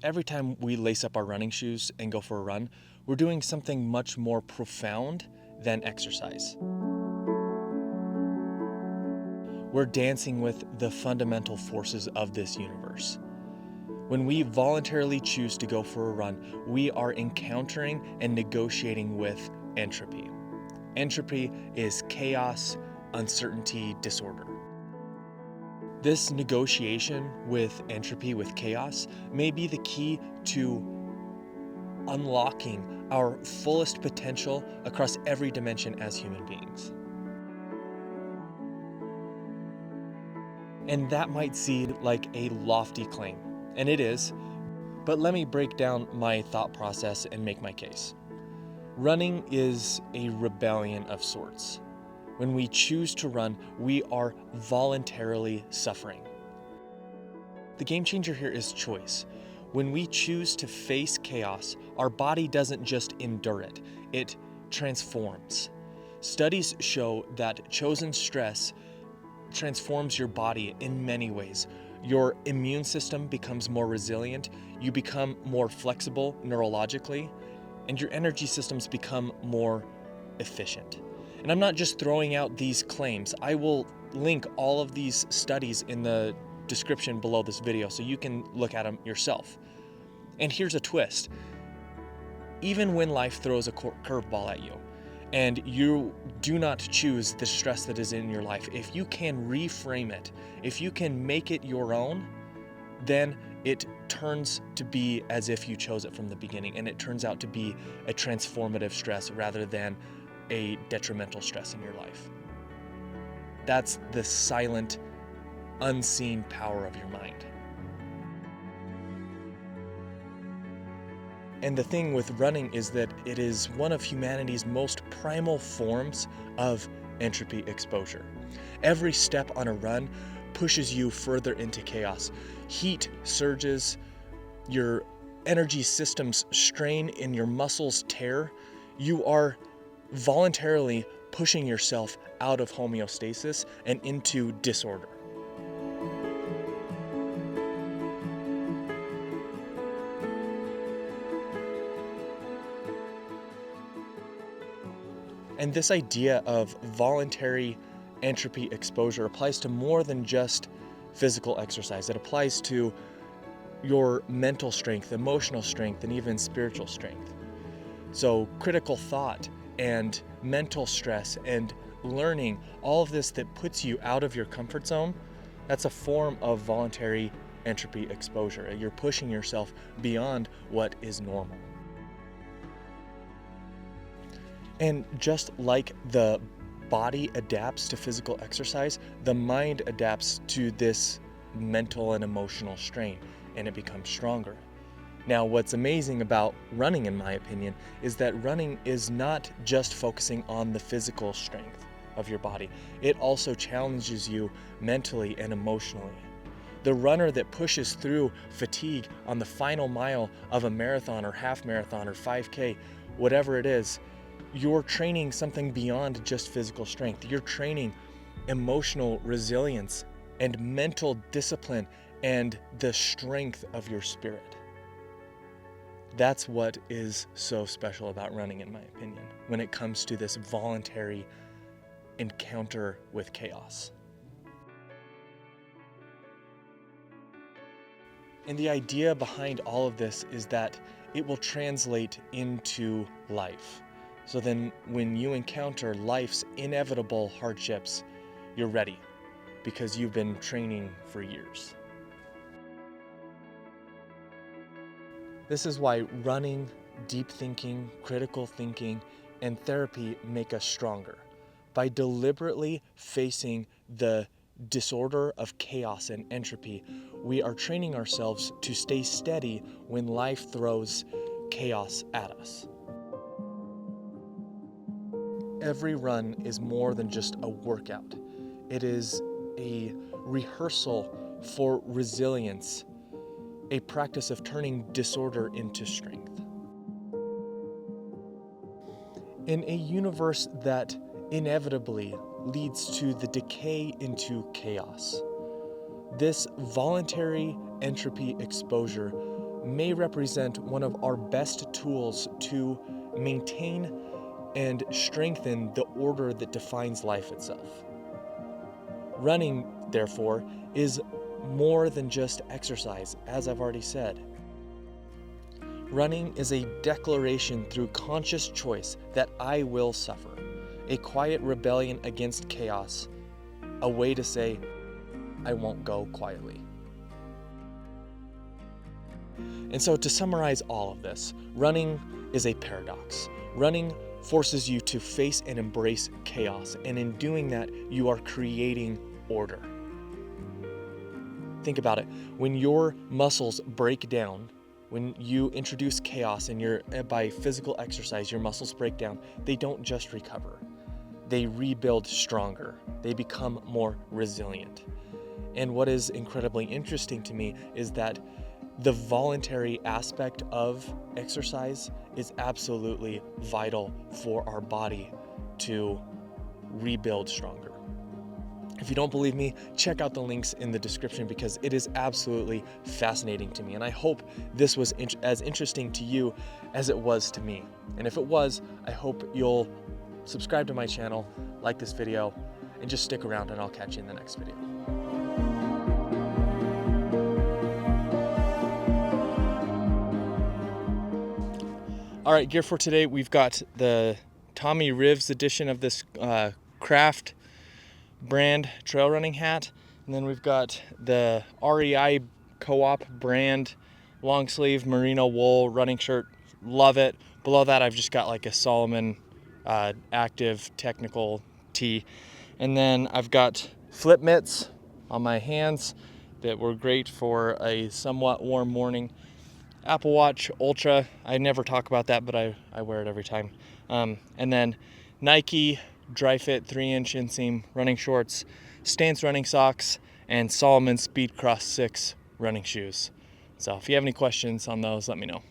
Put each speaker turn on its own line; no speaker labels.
every time we lace up our running shoes and go for a run, we're doing something much more profound than exercise. We're dancing with the fundamental forces of this universe. When we voluntarily choose to go for a run, we are encountering and negotiating with entropy. Entropy is chaos, uncertainty, disorder. This negotiation with entropy, with chaos, may be the key to unlocking our fullest potential across every dimension as human beings. And that might seem like a lofty claim, and it is, but let me break down my thought process and make my case. Running is a rebellion of sorts. When we choose to run, we are voluntarily suffering. The game changer here is choice. When we choose to face chaos, our body doesn't just endure it, it transforms. Studies show that chosen stress transforms your body in many ways. Your immune system becomes more resilient, you become more flexible neurologically, and your energy systems become more efficient. And I'm not just throwing out these claims. I will link all of these studies in the description below this video so you can look at them yourself. And here's a twist. Even when life throws a curveball at you and you do not choose the stress that is in your life, if you can reframe it, if you can make it your own, then it turns to be as if you chose it from the beginning, and it turns out to be a transformative stress rather than a detrimental stress in your life. That's the silent, unseen power of your mind. And the thing with running is that it is one of humanity's most primal forms of entropy exposure. Every step on a run pushes you further into chaos. Heat surges, your energy systems strain, and your muscles tear. You are voluntarily pushing yourself out of homeostasis and into disorder. And this idea of voluntary entropy exposure applies to more than just physical exercise. It applies to your mental strength, emotional strength, and even spiritual strength. So critical thought and mental stress and learning, all of this that puts you out of your comfort zone, that's a form of voluntary entropy exposure. You're pushing yourself beyond what is normal. And just like the body adapts to physical exercise, the mind adapts to this mental and emotional strain, and it becomes stronger. Now, what's amazing about running, in my opinion, is that running is not just focusing on the physical strength of your body. It also challenges you mentally and emotionally. The runner that pushes through fatigue on the final mile of a marathon or half marathon or 5K, whatever it is, you're training something beyond just physical strength. You're training emotional resilience and mental discipline and the strength of your spirit. That's what is so special about running, in my opinion, when it comes to this voluntary encounter with chaos. And the idea behind all of this is that it will translate into life. So then when you encounter life's inevitable hardships, you're ready because you've been training for years. This is why running, deep thinking, critical thinking, and therapy make us stronger. By deliberately facing the disorder of chaos and entropy, we are training ourselves to stay steady when life throws chaos at us. Every run is more than just a workout. It is a rehearsal for resilience, a practice of turning disorder into strength. In a universe that inevitably leads to the decay into chaos, this voluntary entropy exposure may represent one of our best tools to maintain and strengthen the order that defines life itself. Running, therefore, is more than just exercise, as I've already said. Running is a declaration through conscious choice that I will suffer, a quiet rebellion against chaos, a way to say, I won't go quietly. And so to summarize all of this, running is a paradox. Running forces you to face and embrace chaos, and in doing that, you are creating order. Think about it. When your muscles break down, when you introduce chaos and by physical exercise, your muscles break down, they don't just recover. They rebuild stronger. They become more resilient. And what is incredibly interesting to me is that the voluntary aspect of exercise is absolutely vital for our body to rebuild stronger. If you don't believe me, check out the links in the description because it is absolutely fascinating to me. And I hope this was as interesting to you as it was to me. And if it was, I hope you'll subscribe to my channel, like this video, and just stick around and I'll catch you in the next video. All right, gear for today, we've got the Tommy Rivs edition of this Craft brand trail running hat, and then we've got the REI Co-op brand long sleeve merino wool running shirt. Love it. Below that, I've just got like a Solomon active technical tee, and then I've got flip mitts on my hands that were great for a somewhat warm morning. Apple Watch Ultra, I never talk about that, but I wear it every time. And then Nike Dry Fit 3-inch inseam running shorts, Stance running socks, and Solomon Speed Cross 6 running shoes. So if you have any questions on those, let me know.